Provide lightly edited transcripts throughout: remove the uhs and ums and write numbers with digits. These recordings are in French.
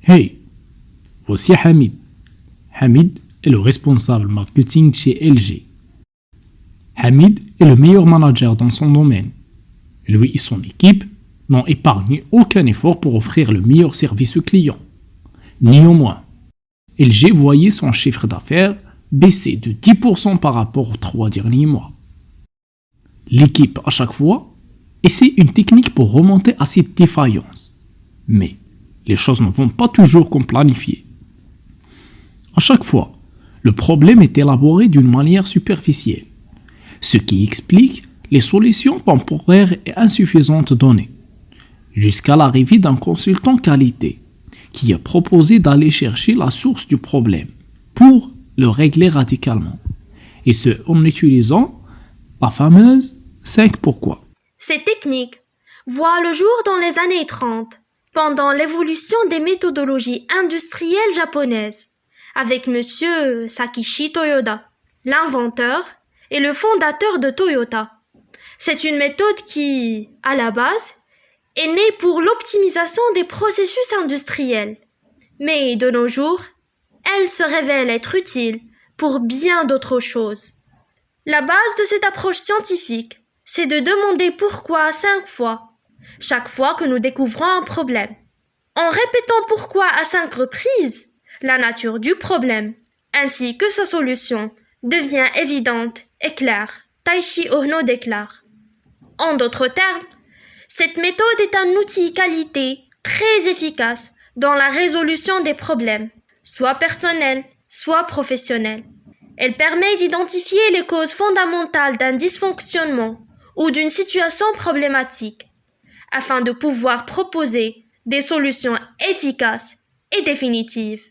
Hey, voici Hamid. Hamid est le responsable marketing chez LG. Hamid est le meilleur manager dans son domaine. Lui et son équipe n'ont épargné aucun effort pour offrir le meilleur service aux clients. Néanmoins, LG voyait son chiffre d'affaires baisser de 10% par rapport aux 3 derniers mois. L'équipe, à chaque fois, essaie une technique pour remonter à cette défaillance. Mais les choses ne vont pas toujours comme planifié. À chaque fois, le problème est élaboré d'une manière superficielle, ce qui explique les solutions temporaires et insuffisantes données, jusqu'à l'arrivée d'un consultant qualité qui a proposé d'aller chercher la source du problème pour le régler radicalement, et ce en utilisant la fameuse 5 pourquoi. Ces techniques voient le jour dans les années 30, pendant l'évolution des méthodologies industrielles japonaises, avec Monsieur Sakichi Toyoda, l'inventeur et le fondateur de Toyota. C'est une méthode qui, à la base, est née pour l'optimisation des processus industriels. Mais de nos jours, elle se révèle être utile pour bien d'autres choses. La base de cette approche scientifique, c'est de demander pourquoi 5 fois, chaque fois que nous découvrons un problème. En répétant pourquoi à 5 reprises, la nature du problème, ainsi que sa solution, devient évidente et claire, Taishi Ohno déclare. En d'autres termes, cette méthode est un outil qualité très efficace dans la résolution des problèmes, soit personnels, soit professionnels. Elle permet d'identifier les causes fondamentales d'un dysfonctionnement ou d'une situation problématique, afin de pouvoir proposer des solutions efficaces et définitives.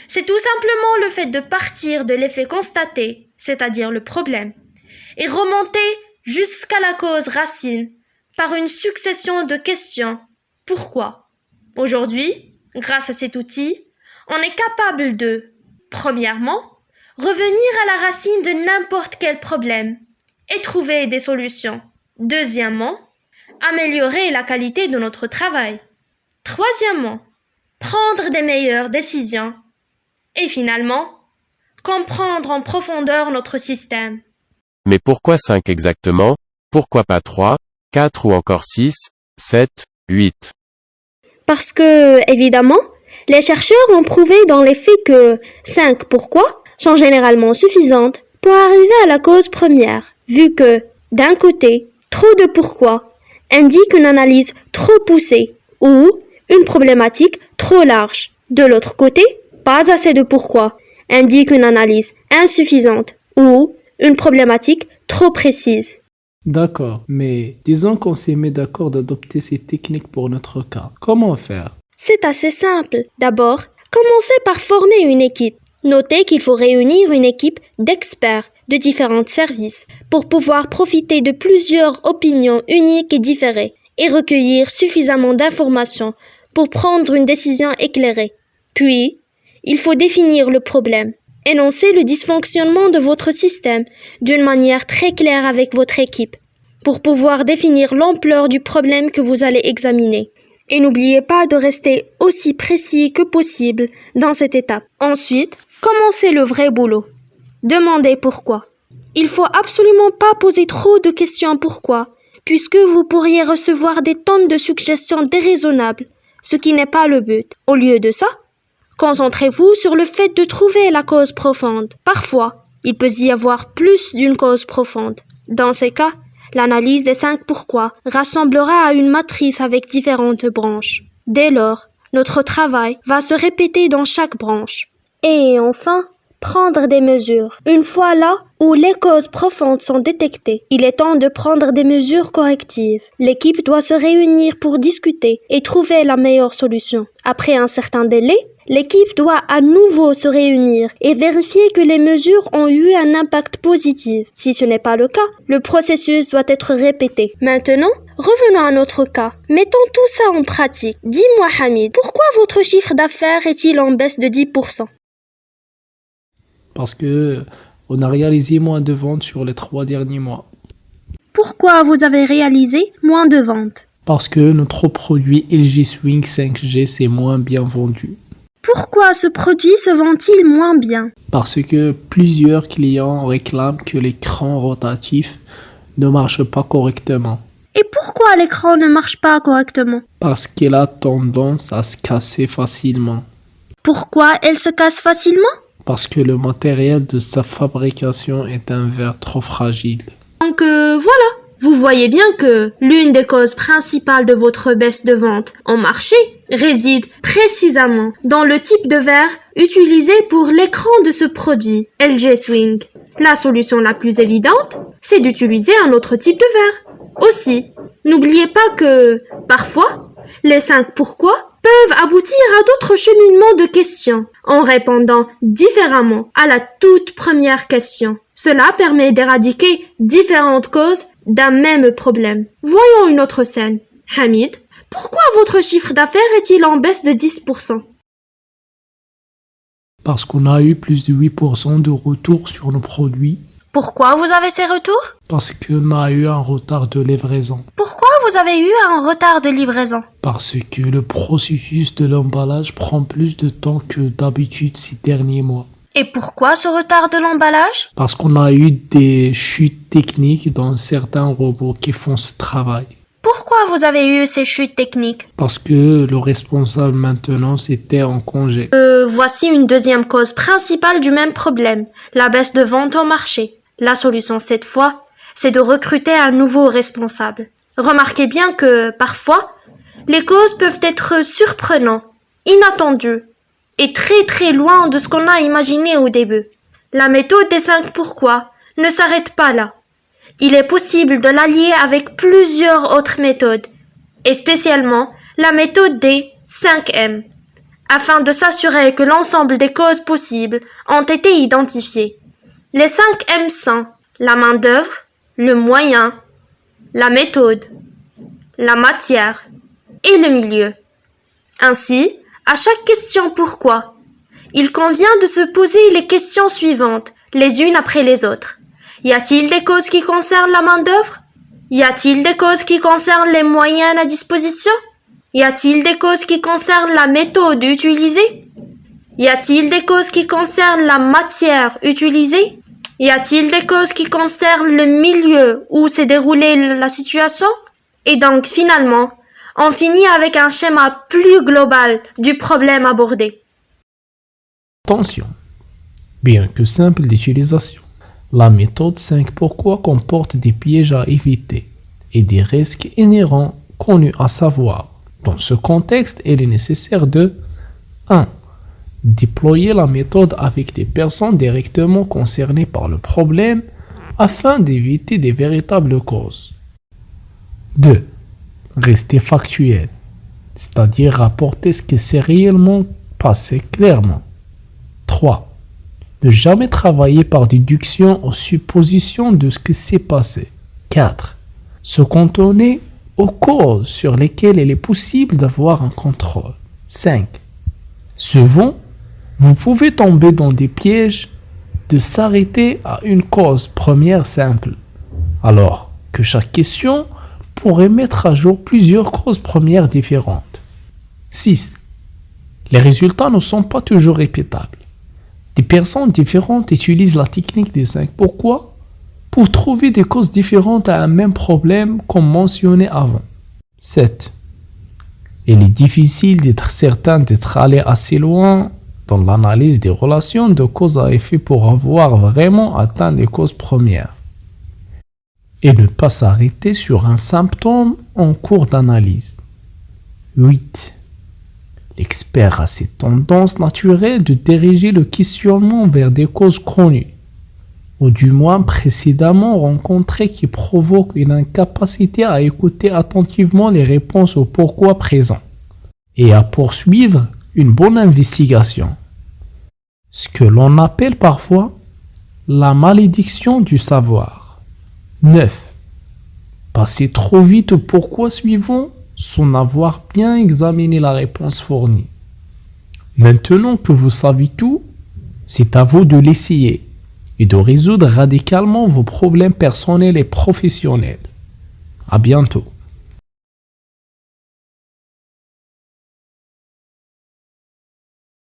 C'est tout simplement le fait de partir de l'effet constaté, c'est-à-dire le problème, et remonter jusqu'à la cause racine par une succession de questions. Pourquoi ? Aujourd'hui, grâce à cet outil, on est capable de, premièrement, revenir à la racine de n'importe quel problème et trouver des solutions. Deuxièmement, améliorer la qualité de notre travail. Troisièmement, prendre des meilleures décisions. Et finalement, comprendre en profondeur notre système. Mais pourquoi 5 exactement? Pourquoi pas 3, 4 ou encore 6, 7, 8? Parce que, évidemment, les chercheurs ont prouvé dans les faits que 5 pourquoi sont généralement suffisantes pour arriver à la cause première, vu que, d'un côté, trop de pourquoi indique une analyse trop poussée ou une problématique trop large. De l'autre côté, pas assez de pourquoi indique une analyse insuffisante ou une problématique trop précise. D'accord, mais disons qu'on s'est mis d'accord d'adopter ces techniques pour notre cas. Comment faire? C'est assez simple. D'abord, commencez par former une équipe. Notez qu'il faut réunir une équipe d'experts de différents services pour pouvoir profiter de plusieurs opinions uniques et différées et recueillir suffisamment d'informations pour prendre une décision éclairée. Puis, il faut définir le problème, énoncer le dysfonctionnement de votre système d'une manière très claire avec votre équipe pour pouvoir définir l'ampleur du problème que vous allez examiner. Et n'oubliez pas de rester aussi précis que possible dans cette étape. Ensuite, commencez le vrai boulot. Demandez pourquoi. Il faut absolument pas poser trop de questions pourquoi, puisque vous pourriez recevoir des tonnes de suggestions déraisonnables, ce qui n'est pas le but. Au lieu de ça, concentrez-vous sur le fait de trouver la cause profonde. Parfois, il peut y avoir plus d'une cause profonde. Dans ces cas, l'analyse des 5 pourquoi rassemblera à une matrice avec différentes branches. Dès lors, notre travail va se répéter dans chaque branche. Et enfin, prendre des mesures. Une fois là où les causes profondes sont détectées, il est temps de prendre des mesures correctives. L'équipe doit se réunir pour discuter et trouver la meilleure solution. Après un certain délai, l'équipe doit à nouveau se réunir et vérifier que les mesures ont eu un impact positif. Si ce n'est pas le cas, le processus doit être répété. Maintenant, revenons à notre cas. Mettons tout ça en pratique. Dis-moi Hamid, pourquoi votre chiffre d'affaires est-il en baisse de 10%? Parce que on a réalisé moins de ventes sur les 3 derniers mois. Pourquoi vous avez réalisé moins de ventes? Parce que notre produit LG Swing 5G s'est moins bien vendu. Pourquoi ce produit se vend-il moins bien? Parce que plusieurs clients réclament que l'écran rotatif ne marche pas correctement. Et pourquoi l'écran ne marche pas correctement? Parce qu'il a tendance à se casser facilement. Pourquoi elle se casse facilement? Parce que le matériel de sa fabrication est un verre trop fragile. Donc voilà, vous voyez bien que l'une des causes principales de votre baisse de vente en marché réside précisément dans le type de verre utilisé pour l'écran de ce produit, LG Swing. La solution la plus évidente, c'est d'utiliser un autre type de verre. Aussi, n'oubliez pas que, parfois, les 5 pourquoi peuvent aboutir à d'autres cheminements de questions en répondant différemment à la toute première question. Cela permet d'éradiquer différentes causes d'un même problème. Voyons une autre scène. Hamid, pourquoi votre chiffre d'affaires est-il en baisse de 10%? Parce qu'on a eu plus de 8% de retour sur nos produits. Pourquoi vous avez ces retours? Parce qu'on a eu un retard de livraison. Pourquoi vous avez eu un retard de livraison? Parce que le processus de l'emballage prend plus de temps que d'habitude ces derniers mois. Et pourquoi ce retard de l'emballage? Parce qu'on a eu des chutes techniques dans certains robots qui font ce travail. Pourquoi vous avez eu ces chutes techniques? Parce que le responsable maintenance était en congé. Voici une deuxième cause principale du même problème, la baisse de vente en marché. La solution cette fois, c'est de recruter un nouveau responsable. Remarquez bien que, parfois, les causes peuvent être surprenantes, inattendues et très loin de ce qu'on a imaginé au début. La méthode des 5 pourquoi ne s'arrête pas là. Il est possible de l'allier avec plusieurs autres méthodes, et spécialement la méthode des 5M, afin de s'assurer que l'ensemble des causes possibles ont été identifiées. Les 5M sont la main-d'œuvre, le moyen, la méthode, la matière et le milieu. Ainsi, à chaque question pourquoi, il convient de se poser les questions suivantes, les unes après les autres. Y a-t-il des causes qui concernent la main-d'œuvre? Y a-t-il des causes qui concernent les moyens à disposition? Y a-t-il des causes qui concernent la méthode utilisée? Y a-t-il des causes qui concernent la matière utilisée? Y a-t-il des causes qui concernent le milieu où s'est déroulée la situation? Et donc finalement, on finit avec un schéma plus global du problème abordé. Attention, bien que simple d'utilisation, la méthode 5 pourquoi comporte des pièges à éviter et des risques inhérents connus à savoir. Dans ce contexte, il est nécessaire de 1. Déployer la méthode avec des personnes directement concernées par le problème afin d'éviter des véritables causes. 2. Rester factuel, c'est-à-dire rapporter ce qui s'est réellement passé clairement. 3. Ne jamais travailler par déduction aux suppositions de ce qui s'est passé. 4. Se cantonner aux causes sur lesquelles il est possible d'avoir un contrôle. 5. Souvent, vous pouvez tomber dans des pièges de s'arrêter à une cause première simple, alors que chaque question pourrait mettre à jour plusieurs causes premières différentes. 6. Les résultats ne sont pas toujours répétables. Des personnes différentes utilisent la technique des 5 pourquoi pour trouver des causes différentes à un même problème comme mentionné avant. 7. Il est difficile d'être certain d'être allé assez loin dans l'analyse des relations de cause à effet pour avoir vraiment atteint les causes premières et ne pas s'arrêter sur un symptôme en cours d'analyse. 8. L'expert a cette tendance naturelle de diriger le questionnement vers des causes connues, ou du moins précédemment rencontrées qui provoquent une incapacité à écouter attentivement les réponses au pourquoi présent, et à poursuivre une bonne investigation. Ce que l'on appelle parfois la malédiction du savoir. 9. Passer trop vite au pourquoi suivant sans avoir bien examiné la réponse fournie. Maintenant que vous savez tout, c'est à vous de l'essayer et de résoudre radicalement vos problèmes personnels et professionnels. À bientôt.